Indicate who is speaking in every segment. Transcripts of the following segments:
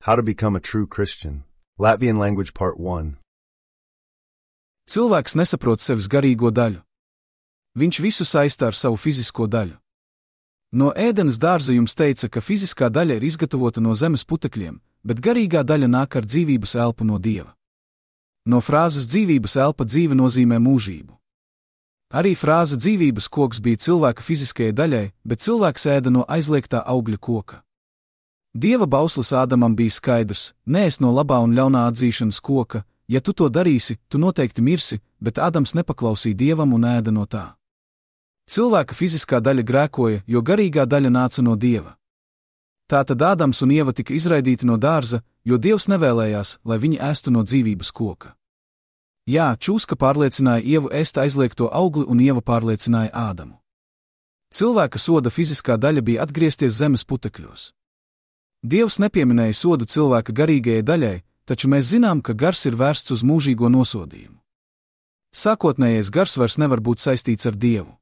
Speaker 1: How to become a true Christian. Latvian language part 1.
Speaker 2: Cilvēks nesaprot sevis garīgo daļu. Viņš visu saista ar savu fizisko daļu. No ēdenes dārza jums teica, ka fiziskā daļa ir izgatavota no zemes putekļiem, bet garīgā daļa nāk ar dzīvības elpu no Dieva. No frāzes dzīvības elpa dzīve nozīmē mūžību. Arī frāze dzīvības koks bija cilvēka fiziskajai daļai, bet cilvēks ēda no aizliegtā augļa koka. Dieva bauslis Ādamam bija skaidrs: neēst no labā un ļaunā atzīšanas koka, ja tu to darīsi, tu noteikti mirsi, bet Ādams nepaklausīja Dievam un ēda no tā. Cilvēka fiziskā daļa grēkoja, jo garīgā daļa nāca no Dieva. Tātad Ādams un Ieva tika izraidīti no dārza, jo Dievs nevēlējās, lai viņi ēstu no dzīvības koka. Jā, čūska pārliecināja Ievu ēst aizliegto augli un Ieva pārliecināja Ādamu. Cilvēka soda fiziskā daļa bija atgriezties zemes putekļos. Dievs nepieminēja sodu cilvēka garīgajai daļai, taču mēs zinām, ka gars ir vērsts uz mūžīgo nosodījumu. Sākotnējais gars vairs nevar būt saistīts ar Dievu.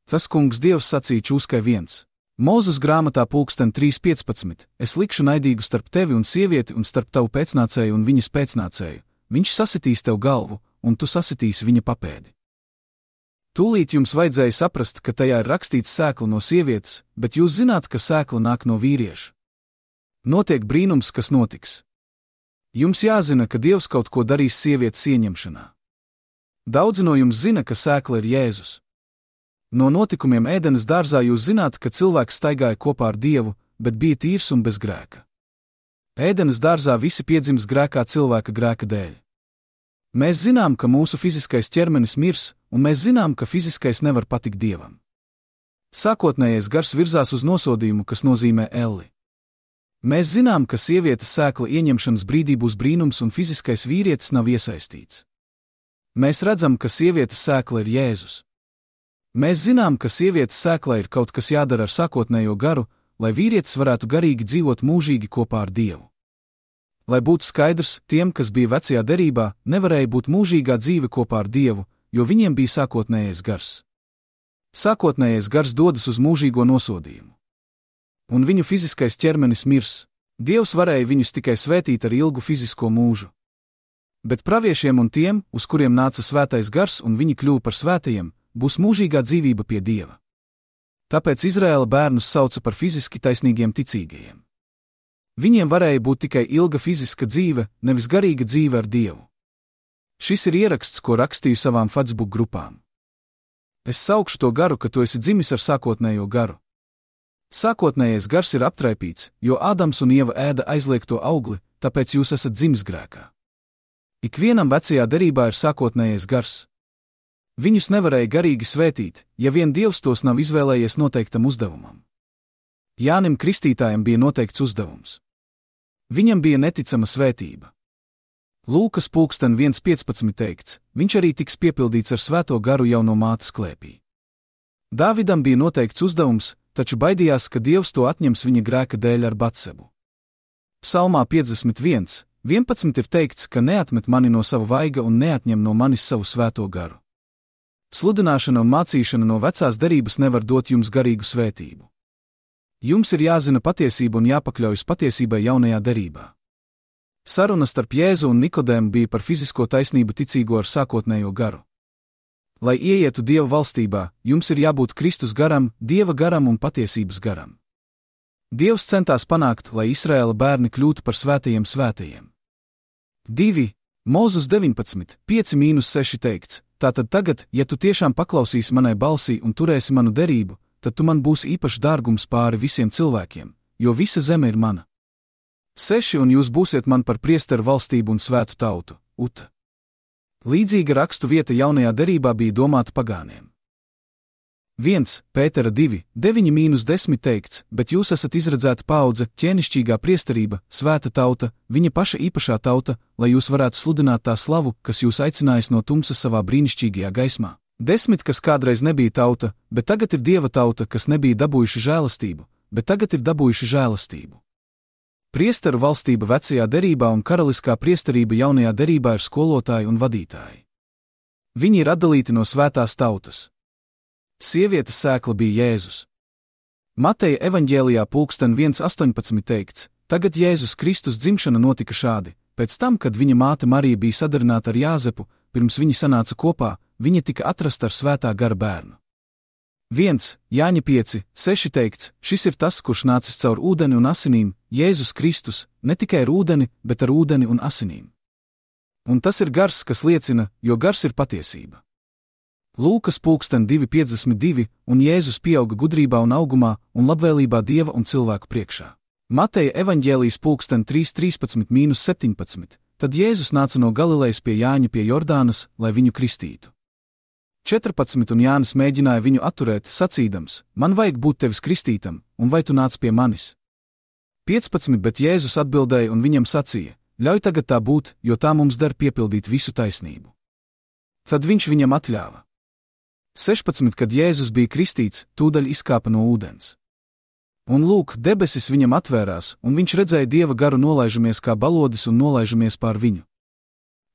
Speaker 2: Tas kungs Dievs sacīja čūskai 1. Mūzes grāmatā 3:15: Es likšu naidīgu starp tevi un sievieti un starp tavu pēcnācēju un viņas pēcnācēju. Viņš sasitīs tev galvu, un tu sasitīsi viņa papēdi. Tūlīt jums vajadzēja saprast, ka tajā ir rakstīts sēkla no sievietes, bet jūs zināt, ka sēkla nāk no vīrieša. Notiek brīnums, kas notiks. Jums jāzina, ka Dievs kaut ko darīs sievietes ieņemšanā. Daudzi no jums zina, ka sēkla ir Jēzus. No notikumiem ēdenes dārzā jūs zināt, ka cilvēks staigāja kopā ar Dievu, bet bija tīrs un bez grēka. Ēdenes dārzā visi piedzimst grēkā cilvēka grēka dēļ. Mēs zinām, ka mūsu fiziskais ķermenis mirs, un mēs zinām, ka fiziskais nevar patikt Dievam. Sākotnējais gars virzās uz nosodījumu, kas nozīmē elli. Mēs zinām, ka sievietes sēkla ieņemšanas brīdī būs brīnums un fiziskais vīrietis nav iesaistīts. Mēs redzam, ka sievietes sēkla ir Jēzus. Mēs zinām, ka sievietes sēklā ir kaut kas jādara ar sākotnējo garu, lai vīrietis varētu garīgi dzīvot mūžīgi kopā ar Dievu. Lai būtu skaidrs, tiem, kas bija vecajā derībā, nevarēja būt mūžīgā dzīve kopā ar Dievu, jo viņiem bija sākotnējais gars. Sākotnējais gars dodas uz mūžīgo nosodījumu. Un viņu fiziskais ķermenis mirs. Dievs varēja viņus tikai svētīt ar ilgu fizisko mūžu. Bet praviešiem un tiem, uz kuriem nāca svētais gars un viņi kļuva par svētajiem, būs mūžīgā dzīvība pie Dieva. Tāpēc Izraēla bērnus sauca par fiziski taisnīgiem ticīgajiem. Viņiem varēja būt tikai ilga fiziska dzīve, nevis garīga dzīve ar Dievu. Šis ir ieraksts, ko rakstīju savām Facebook grupām. Es saukšu to garu, ka tu esi dzimis ar sākotnējo garu. Sākotnējais gars ir aptraipīts, jo Ādams un Ieva ēda aizliegto augli, tāpēc jūs esat dzimis grēkā. Ikvienam vecajā derībā ir sākotnējais gars. Viņus nevarēja garīgi svētīt, ja vien Dievs tos nav izvēlējies noteiktam uzdevumam. Jānim Kristītājam bija noteikts uzdevums. Viņam bija neticama svētība. Lūkas 1:15 teikts: viņš arī tiks piepildīts ar svēto garu jau no mātes klēpī. Dāvidam bija noteikts uzdevums, taču baidījās, ka Dievs to atņems viņa grēka dēļ ar Batsebu. Psalmā 51:11 ir teikts, ka neatmet mani no sava vaiga un neatņem no manis savu svēto garu. Sludināšana un mācīšana no vecās derības nevar dot jums garīgu svētību. Jums ir jāzina patiesība un jāpakļaujas patiesībai jaunajā derībā. Saruna starp Jēzu un Nikodēmu bija par fizisko taisnību ticīgo ar sākotnējo garu. Lai ieietu Dieva valstībā, jums ir jābūt Kristus garam, Dieva garam un patiesības garam. Dievs centās panākt, lai Izraēla bērni kļūtu par svētajiem svētajiem. 2. Mūzes 19:5-6 teikts: tātad tagad, ja tu tiešām paklausīsi manai balsī un turēsi manu derību, tad tu man būsi īpašs dārgums pāri visiem cilvēkiem, jo visa zeme ir mana. 6. Un jūs būsiet man par priesteru valstību un svētu tautu. Uta. Līdzīga rakstu vieta jaunajā derībā bija domāta pagāniem. 1. Pētera 2:9-10 teikts: bet jūs esat izredzēta paudze, ķēnišķīgā priesterība, svēta tauta, viņa paša īpašā tauta, lai jūs varētu sludināt tā slavu, kas jūs aicinājis no tumsas savā brīnišķīgajā gaismā. 10. Kas kādreiz nebija tauta, bet tagad ir Dieva tauta, kas nebija dabūjuši žēlastību, bet tagad ir dabūjuši žēlastību. Priesteru valstība vecajā derībā un karaliskā priesterība jaunajā derībā ir skolotāji un vadītāji. Viņi ir atdalīti no svētās tautas. Sievietes sēkla bija Jēzus. Mateja evaņģēlijā 1:18 teikts: Tagad Jēzus Kristus dzimšana notika šādi: pēc tam, kad viņa māte Marija bija sadarināta ar Jāzepu, pirms viņi sanāca kopā, viņa tika atrasta ar svētā gara bērnu. 1. Jāņa 5, 6 teikts: šis ir tas, kurš nācis caur ūdeni un asinīm, Jēzus Kristus, ne tikai ar ūdeni, bet ar ūdeni un asinīm. Un tas ir gars, kas liecina, jo gars ir patiesība. Lūkas 2:52, un Jēzus pieauga gudrībā un augumā un labvēlībā Dieva un cilvēku priekšā. Mateja evaņģēlijas 3:13-17, tad Jēzus nāca no Galilejas pie Jāņa pie Jordānas, lai viņu kristītu. 14 un Jānis mēģināja viņu atturēt, sacīdams: man vajag būt tevis kristītam, un vai tu nāc pie manis? 15, bet Jēzus atbildēja un viņam sacīja: ļauj tagad tā būt, jo tā mums der piepildīt visu taisnību. Tad viņš viņam atļāva. 16, kad Jēzus bija kristīts, tūdaļ izkāpa no ūdens. Un lūk, debesis viņam atvērās, un viņš redzēja Dieva garu nolaižamies kā balodis un nolaižamies pār viņu.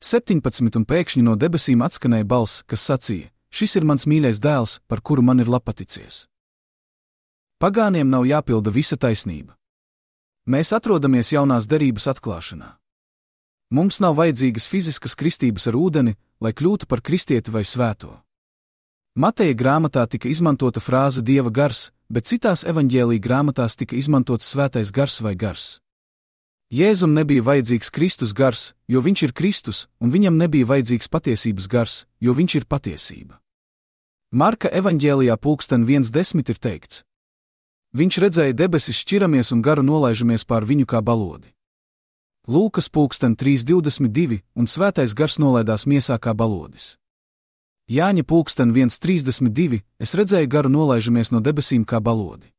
Speaker 2: 17, un pēkšņi no debesīm atskanēja balss, kas sacīja: šis ir mans mīļais dēls, par kuru man ir lapaticies. Pagāniem nav jāpilda visa taisnība. Mēs atrodamies jaunās derības atklāšanā. Mums nav vajadzīgas fiziskas kristības ar ūdeni, lai kļūtu par kristieti vai svēto. Mateja grāmatā tika izmantota frāze Dieva gars, bet citās evaņģēlija grāmatās tika izmantots svētais gars vai gars. Jēzum nebija vajadzīgs Kristus gars, jo viņš ir Kristus, un viņam nebija vajadzīgs patiesības gars, jo viņš ir patiesība. Marka evaņģēlijā 1:10 ir teikts: viņš redzēja debesis šķiramies un garu nolaižamies pār viņu kā balodi. Lūkas 3:22, un svētais gars nolaidās miesā kā balodis. Jāņa 1:32, es redzēju garu nolaižamies no debesīm kā balodi.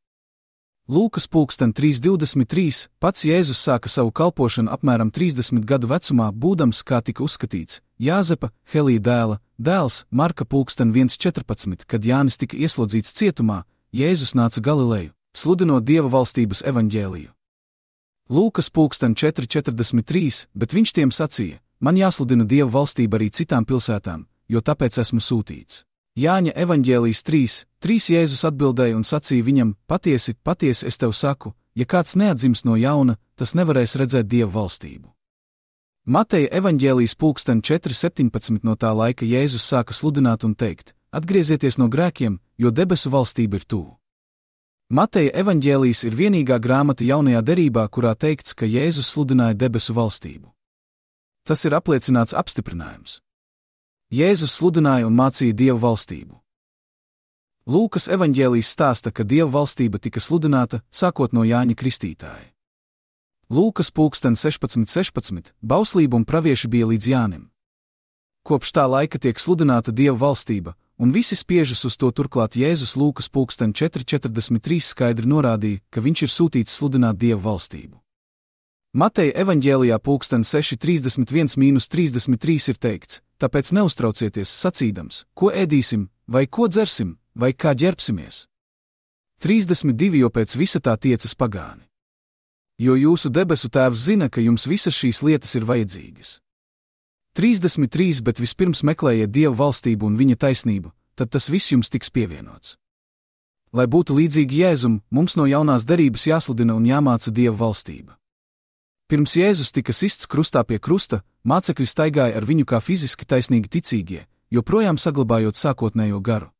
Speaker 2: Lūkas 3:23, pats Jēzus sāka savu kalpošanu apmēram 30 gadu vecumā, būdams, kā tika uzskatīts, Jāzepa, Helija dēls, Marka 1:14, kad Jānis tika ieslodzīts cietumā, Jēzus nāca Galileju, sludinot Dieva valstības evaņģēliju. Lūkas 4:43, bet viņš tiem sacīja: man jāsludina Dieva valstība arī citām pilsētām, jo tāpēc esmu sūtīts. Jāņa evaņģēlijas 3:3 Jēzus atbildēja un sacīja viņam: patiesi, patiesi es tev saku, ja kāds neatdzims no jauna, tas nevarēs redzēt Dieva valstību. Mateja evaņģēlijas 4:17 no tā laika Jēzus sāka sludināt un teikt: atgriezieties no grēkiem, jo debesu valstība ir tuvu. Mateja evaņģēlijas ir vienīgā grāmata jaunajā derībā, kurā teikts, ka Jēzus sludināja debesu valstību. Tas ir apliecināts apstiprinājums. Jēzus sludināja un mācīja Dieva valstību. Lūkas evaņģēlijs stāsta, ka Dieva valstība tika sludināta, sākot no Jāņa Kristītāja. Lūkas 16:16, bauslība un pravieši bija līdz Jānim. Kopš tā laika tiek sludināta Dieva valstība, un visi spiežas uz to, turklāt Jēzus Lūkas 4:43 skaidri norādīja, ka viņš ir sūtīts sludināt Dieva valstību. Mateja evaņģēlijā 6:31-33 ir teikts: tāpēc neuztraucieties, sacīdams, ko ēdīsim, vai ko dzersim, vai kā ģērbsimies. 32, jo pēc visa tā tiecas pagāni. Jo jūsu debesu Tēvs zina, ka jums visas šīs lietas ir vajadzīgas. 33, bet vispirms meklējiet Dieva valstību un viņa taisnību, tad tas viss jums tiks pievienots. Lai būtu līdzīgi Jēzum, mums no jaunās derības jāsludina un jāmāca Dieva valstība. Pirms Jēzus tika sists krustā pie krusta, mācekļi staigāja ar viņu kā fiziski taisnīgi ticīgie, joprojām saglabājot sākotnējo garu.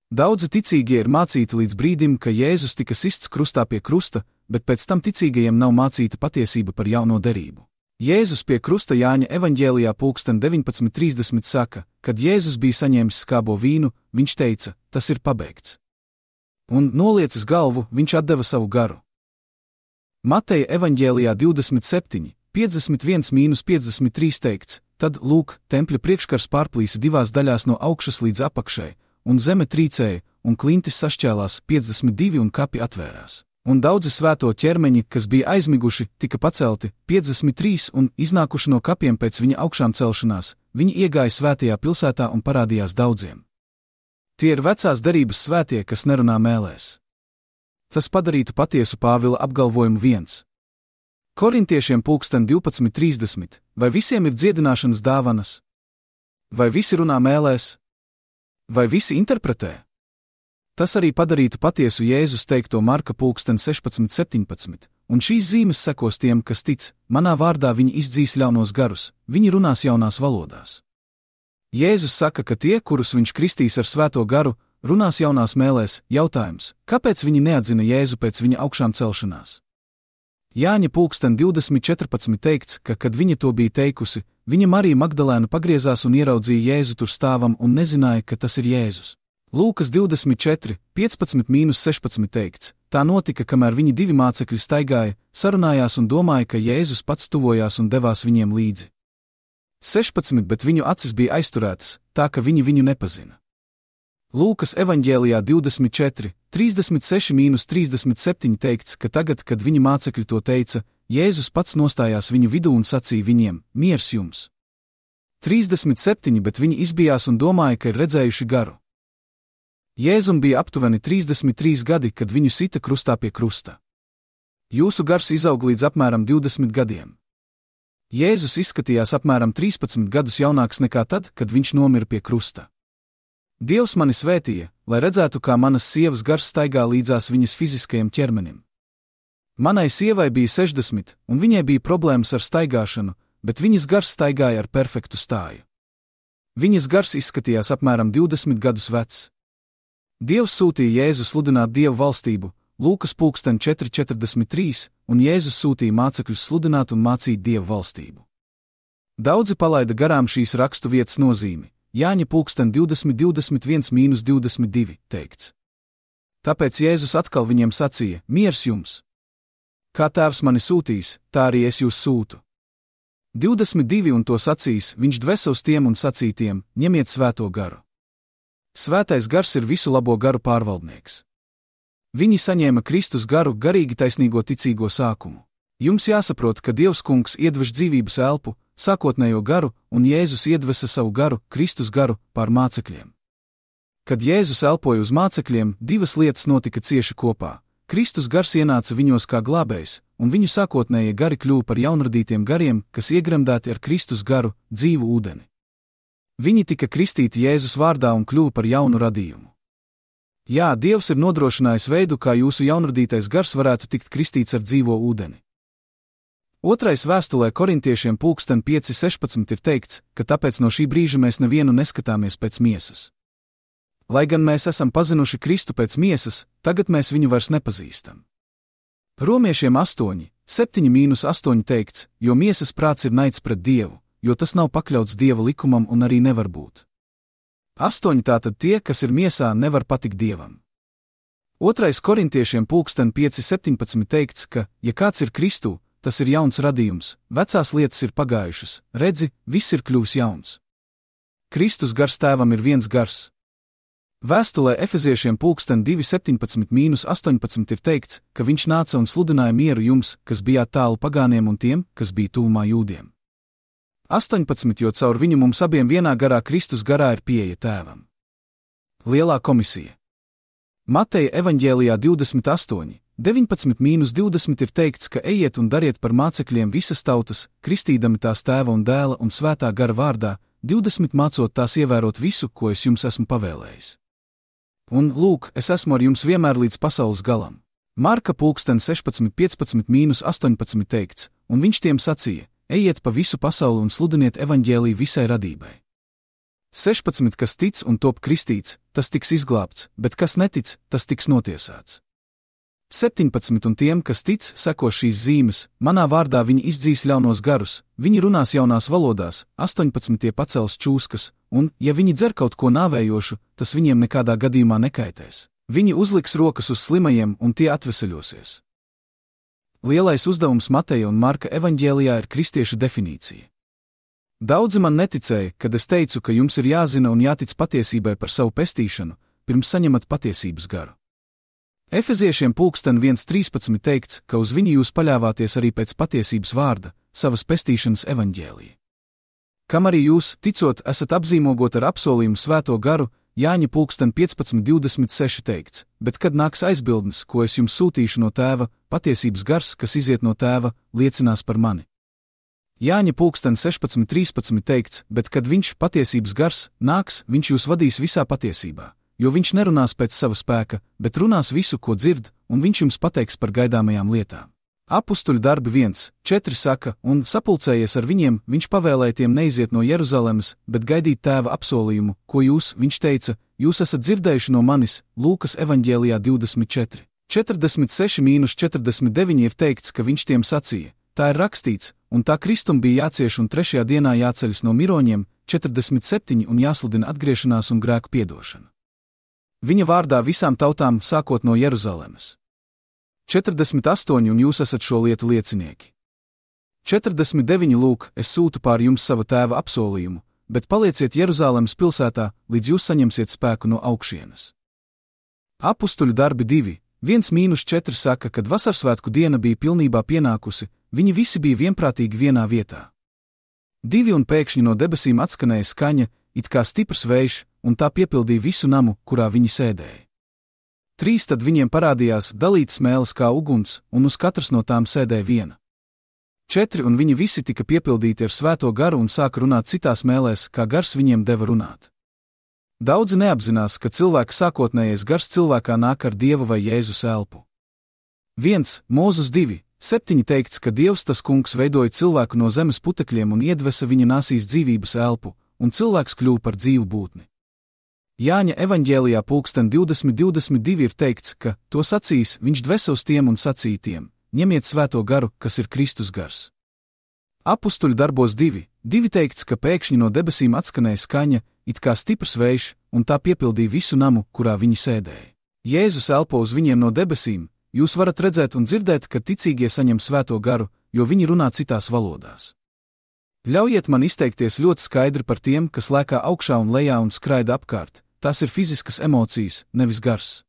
Speaker 2: Daudzi ticīgie ir mācīti līdz brīdim, ka Jēzus tika sists krustā pie krusta, bet pēc tam ticīgajiem nav mācīta patiesība par jauno derību. Jēzus pie krusta Jāņa evaņģēlijā 19:30 saka, kad Jēzus bija saņēmis skābo vīnu, viņš teica: tas ir pabeigts. Un, noliecis galvu, viņš atdeva savu garu. Mateja evaņģēlijā 27:51-53 teikts: tad, lūk, tempļa priekškars pārplīsa divās daļās no augšas līdz apakšai, un zeme trīcēja, un klintis sašķēlās 52 un kapi atvērās. Un daudzi svēto ķermeņi, kas bija aizmiguši, tika pacelti 53 un iznākuši no kapiem pēc viņa augšām celšanās, viņi iegāja svētajā pilsētā un parādījās daudziem. Tie ir vecās derības svētie, kas nerunā mēlēs. Tas padarītu patiesu Pāvila apgalvojumu 1. Korintiešiem 12:30, vai visiem ir dziedināšanas dāvanas? Vai visi runā mēlēs? Vai visi interpretē? Tas arī padarītu patiesu Jēzus teikto Marka 16:17, un šīs zīmes sekos tiem, kas tic, manā vārdā viņi izdzīs ļaunos garus, viņi runās jaunās valodās. Jēzus saka, ka tie, kurus viņš kristīs ar svēto garu, runās jaunās mēlēs. Jautājums, kāpēc viņi neatzina Jēzu pēc viņa augšām celšanās? Jāņa 20:14 teikts, ka, kad viņa to bija teikusi, viņa Marija Magdalēna pagriezās un ieraudzīja Jēzu tur stāvam un nezināja, ka tas ir Jēzus. Lūkas 24:15-16 teikts, tā notika, kamēr viņi divi mācekļi staigāja, sarunājās un domāja, ka Jēzus pats tuvojās un devās viņiem līdzi. 16, bet viņu acis bija aizturētas, tā ka viņi viņu nepazina. Lūkas evaņģēlijā 24:36-37 teikts, ka tagad, kad viņa mācekļi to teica, Jēzus pats nostājās viņu vidū un sacīja viņiem: miers jums! 37, bet viņi izbijās un domāja, ka ir redzējuši garu. Jēzum bija aptuveni 33 gadi, kad viņu sita krustā pie krusta. Jūsu gars izaug līdz apmēram 20 gadiem. Jēzus izskatījās apmēram 13 gadus jaunāks nekā tad, kad viņš nomira pie krusta. Dievs mani svētīja, lai redzētu, kā manas sievas gars staigā līdzās viņas fiziskajam ķermenim. Manai sievai bija 60, un viņai bija problēmas ar staigāšanu, bet viņas gars staigāja ar perfektu stāju. Viņas gars izskatījās apmēram 20 gadus vecs. Dievs sūtīja Jēzu sludināt Dievu valstību, Lūkas 4:43, un Jēzus sūtīja mācekļus sludināt un mācīt Dievu valstību. Daudzi palaida garām šīs rakstu vietas nozīmi. Jāņa 20:21-22 teikts. Tāpēc Jēzus atkal viņiem sacīja: miers jums! Kā Tēvs mani sūtīs, tā arī es jūs sūtu. 22 un to sacīs, viņš dvesa uz tiem un sacīja tiem: ņemiet svēto garu. Svētais gars ir visu labo garu pārvaldnieks. Viņi saņēma Kristus garu, garīgi taisnīgo ticīgo sākumu. Jums jāsaprot, ka Dievs Kungs iedvež dzīvības elpu, sākotnējo garu, un Jēzus iedvesa savu garu, Kristus garu, pār mācekļiem. Kad Jēzus elpoja uz mācekļiem, divas lietas notika cieši kopā. Kristus gars ienāca viņos kā glābējs, un viņu sākotnējie gari kļuva par jaunradītiem gariem, kas iegremdēti ar Kristus garu, dzīvu ūdeni. Viņi tika kristīti Jēzus vārdā un kļuva par jaunu radījumu. Jā, Dievs ir nodrošinājis veidu, kā jūsu jaunradītais gars varētu tikt kristīts ar dzīvo ūdeni. Otrais vēstulē korintiešiem 5:16 ir teikts, ka tāpēc no šī brīža mēs nevienu neskatāmies pēc miesas. Lai gan mēs esam pazinuši Kristu pēc miesas, tagad mēs viņu vairs nepazīstam. Romiešiem 8:7-8 teikts, jo miesas prāts ir naids pret Dievu, jo tas nav pakļauts Dieva likumam un arī nevar būt. 8 tātad tie, kas ir miesā, nevar patikt Dievam. Otrais korintiešiem 5:17 teikts, ka, ja kāds ir Kristū, tas ir jauns radījums, vecās lietas ir pagājušas, redzi, viss ir kļuvis jauns. Kristus gars Tēvam ir viens gars. Vēstulē Efeziešiem 2:17-18 ir teikts, ka viņš nāca un sludināja mieru jums, kas bijāt tālu pagāniem un tiem, kas bija tuvumā jūdiem. 18, jo caur viņu mums abiem vienā garā Kristus garā ir pieeja Tēvam. Lielā komisija. Mateja evaņģēlijā 28:19-20 ir teikts, ka ejiet un dariet par mācekļiem visas tautas, kristīdami tās Tēva un Dēla un Svētā gara vārdā, 20 mācot tās ievērot visu, ko es jums esmu pavēlējis. Un, lūk, es esmu ar jums vienmēr līdz pasaules galam. Marka 16:15-18 teikts, un viņš tiem sacīja: ejiet pa visu pasauli un sludiniet evaņģēliju visai radībai. 16, kas tic un top kristīts, tas tiks izglābts, bet kas netic, tas tiks notiesāts. 17, un tiem, kas tic, seko šīs zīmes, manā vārdā viņi izdzīs ļaunos garus, viņi runās jaunās valodās, 18 tie pacels čūskas, un, ja viņi dzer kaut ko nāvējošu, tas viņiem nekādā gadījumā nekaitēs. Viņi uzliks rokas uz slimajiem, un tie atveseļosies. Lielais uzdevums Mateja un Marka evaņģēlijā ir kristieša definīcija. Daudzi man neticēja, kad es teicu, ka jums ir jāzina un jātic patiesībai par savu pestīšanu, pirms saņemat patiesības garu. Efeziešiem 1:13 teikts, ka uz viņu jūs paļāvāties arī pēc patiesības vārda, savas pestīšanas evaņģēlija. Kam arī jūs, ticot, esat apzīmogot ar apsolījumu svēto garu, Jāņa 15:26 teikts, bet kad nāks aizbildnis, ko es jums sūtīšu no Tēva, patiesības gars, kas iziet no Tēva, liecinās par mani. Jāņa 16:13 teikts, bet kad viņš, patiesības gars, nāks, viņš jūs vadīs visā patiesībā, jo viņš nerunās pēc sava spēka, bet runās visu, ko dzird, un viņš jums pateiks par gaidāmajām lietām. Apustuļu darbi 1:4 saka, un sapulcējies ar viņiem, viņš pavēlēja tiem neiziet no Jeruzalemes, bet gaidīt tēva apsolījumu, ko jūs, viņš teica, jūs esat dzirdējuši no manis, Lūkas evaņģēlijā 24. 46-49 ir teikts, ka viņš tiem sacīja, tā ir rakstīts, un tā Kristum bija jācieš un 3. dienā jāceļas no miroņiem, 47 un jāsludina atgriešanās un grēku piedošana. Viņa vārdā visām tautām sākot no Jeruzalemes. 48 un jūs esat šo lietu liecinieki. 49 lūk, es sūtu pār jums sava tēva apsolījumu, bet palieciet Jeruzalemes pilsētā, līdz jūs saņemsiet spēku no augšienes. Apustuļu darbi 2:1-4 saka, kad vasarsvētku diena bija pilnībā pienākusi, viņi visi bija vienprātīgi vienā vietā. 2 un pēkšņi no debesīm atskanēja skaņa, it kā stiprs vējš, un tā piepildīja visu namu, kurā viņi sēdēja. 3 tad viņiem parādījās dalītas mēles kā uguns, un uz katras no tām sēdēja viena. 4 un viņi visi tika piepildīti ar svēto garu un sāka runāt citās mēlēs, kā gars viņiem deva runāt. Daudzi neapzinās, ka cilvēka sākotnējais gars cilvēkā nāk ar Dieva vai Jēzus elpu. 1 Mūzus 2:7 teikts, ka Dievs tas kungs veidoja cilvēku no zemes putekļiem un iedvesa viņa nāsīs dzīvības elpu, un cilvēks kļuva par dzīvu būtni. Jāņa evaņģēlijā 20:22 ir teikts, ka to sacīs, viņš dvesa uz tiem un sacīja tiem, ņemiet svēto garu, kas ir Kristus gars. Apustuļu darbos 2:2 teikts, ka pēkšņi no debesīm atskanēja skaņa, it kā stiprs vējš, un tā piepildīja visu namu, kurā viņi sēdēja. Jēzus elpo uz viņiem no debesīm, jūs varat redzēt un dzirdēt, ka ticīgie saņem svēto garu, jo viņi runā citās valodās. Ļaujiet man izteikties ļoti skaidri par tiem, kas lēkā augšā un lejā un skraida apkārt, tās ir fiziskas emocijas, nevis gars.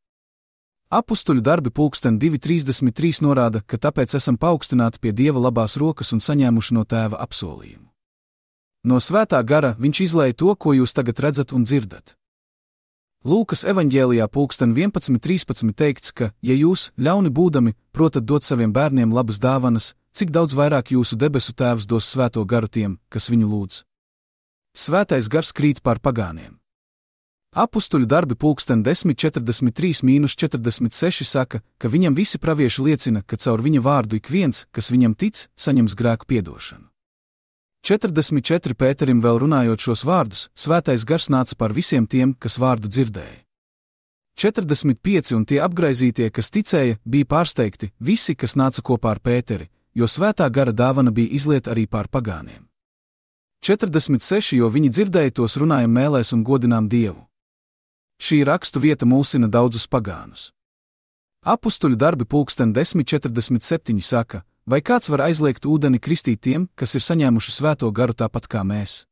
Speaker 2: Apustuļu darbi 2:33 norāda, ka tāpēc esam paaugstināti pie Dieva labās rokas un saņēmuši no tēva apsolījumu. No svētā gara viņš izlēja to, ko jūs tagad redzat un dzirdat. Lūkas evaņģēlijā 11:13 teikts, ka, ja jūs, ļauni būdami, protat dot saviem bērniem labas dāvanas, cik daudz vairāk jūsu debesu tēvs dos svēto garu tiem, kas viņu lūdz. Svētais gars krīt pār pagāniem. Apustuļu darbi 10:43-46 saka, ka viņam visi pravieši liecina, ka caur viņa vārdu ik viens, kas viņam tic, saņems grēku piedošanu. 44 Pēterim vēl runājot šos vārdus, svētais gars nāca par visiem tiem, kas vārdu dzirdēja. 45 un tie apgraizītie, kas ticēja, bija pārsteigti, visi, kas nāca kopā ar Pēteri, jo svētā gara dāvana bija izlieta arī pār pagāniem. 46, jo viņi dzirdēja tos runājam mēlēs un godinām Dievu. Šī rakstu vieta mulsina daudzus pagānus. Apustuļu darbi 10:47 saka, vai kāds var aizliegt ūdeni kristīt tiem, kas ir saņēmuši svēto garu tāpat kā mēs?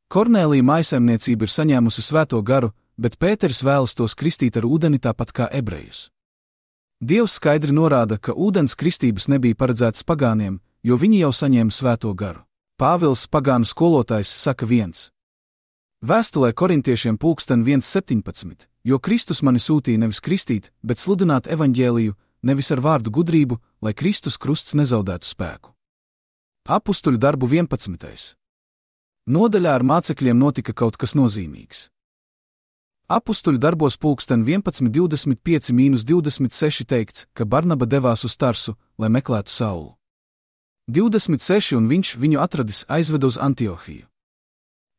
Speaker 2: Kornēlija mājsaimniecība ir saņēmusi svēto garu, bet Pēteris vēlas tos kristīt ar ūdeni tāpat kā ebrejus. Dievs skaidri norāda, ka ūdens kristības nebija paredzētas pagāniem, jo viņi jau saņēma svēto garu. Pāvils, pagānu skolotājs, saka 1. Vēstulē korintiešiem 1:17, jo Kristus mani sūtīja nevis kristīt, bet sludināt evaņģēliju, nevis ar vārdu gudrību, lai Kristus krusts nezaudētu spēku. Apustuļu darbu 11. Nodaļā ar mācekļiem notika kaut kas nozīmīgs. Apustuļu darbos 11:25-26 teikts, ka Barnaba devās uz Tarsu, lai meklētu Saulu. 26 un viņš viņu atradis aizveda uz Antiohiju.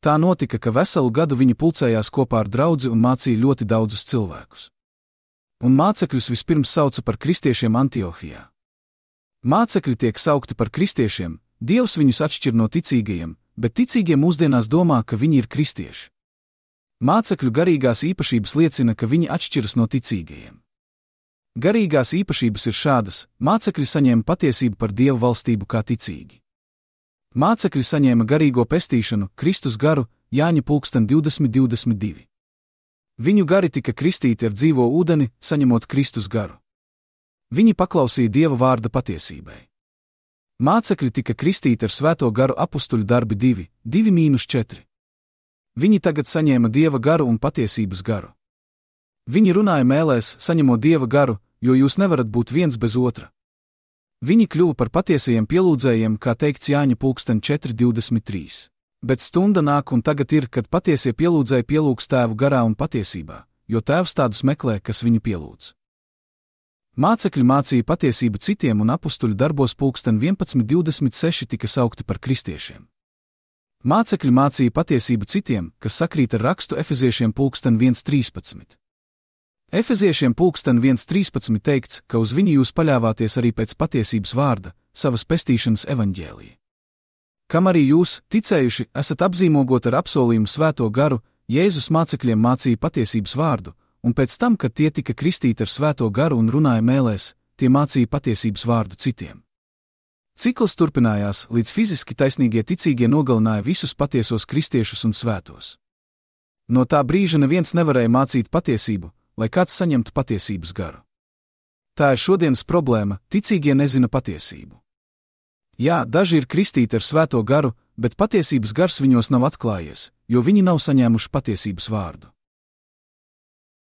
Speaker 2: Tā notika, ka veselu gadu viņi pulcējās kopā ar draudzi un mācīja ļoti daudzus cilvēkus. Un mācekļus vispirms sauca par kristiešiem Antiohijā. Mācekļi tiek saukti par kristiešiem, Dievs viņus atšķir no ticīgajiem, bet ticīgie mūsdienās domā, ka viņi ir kristieši. Mācekļu garīgās īpašības liecina, ka viņi atšķiras no ticīgajiem. Garīgās īpašības ir šādas: mācekļi saņēma patiesību par Dieva valstību kā ticīgi. Mācekļi saņēma garīgo pestīšanu, Kristus garu, Jāņa 20:22. Viņu gari tika kristīti ar dzīvo ūdeni, saņemot Kristus garu. Viņi paklausīja Dieva vārda patiesībai. Mācekļi tika kristīti ar svēto garu apustuļu darbi 2:4. Viņi tagad saņēma Dieva garu un patiesības garu. Viņi runāja mēlēs, saņemot Dieva garu, jo jūs nevarat būt viens bez otra. Viņi kļuva par patiesajiem pielūdzējiem, kā teikts Jāņa 4:23. Bet stunda nāk un tagad ir, kad patiesie pielūdzēji pielūgs Tēvu garā un patiesībā, jo Tēvs tādus meklē, kas viņu pielūdz. Mācekļi mācīja patiesību citiem un apustuļu darbos 11:26 tika saukti par kristiešiem. Mācekļi mācīja patiesību citiem, kas sakrīt ar rakstu Efeziešiem 1:13. Efeziešiem 1:13 teikts, ka uz viņu jūs paļāvāties arī pēc patiesības vārda, savas pestīšanas evaņģēlija. Kam arī jūs, ticējuši, esat apzīmogoti ar apsolījumu Svēto garu, Jēzus mācekļiem mācīja patiesības vārdu, un pēc tam, kad tie tika kristīti ar Svēto garu un runāja mēlēs, tie mācīja patiesības vārdu citiem. Cikls turpinājās, līdz fiziski taisnīgie ticīgie nogalināja visus patiesos kristiešus un svētos. No tā brīža neviens nevarēja mācīt patiesību, lai kāds saņemtu patiesības garu. Tā ir šodienas problēma, ticīgie nezina patiesību. Jā, daži ir kristīti ar Svēto garu, bet patiesības gars viņos nav atklājies, jo viņi nav saņēmuši patiesības vārdu.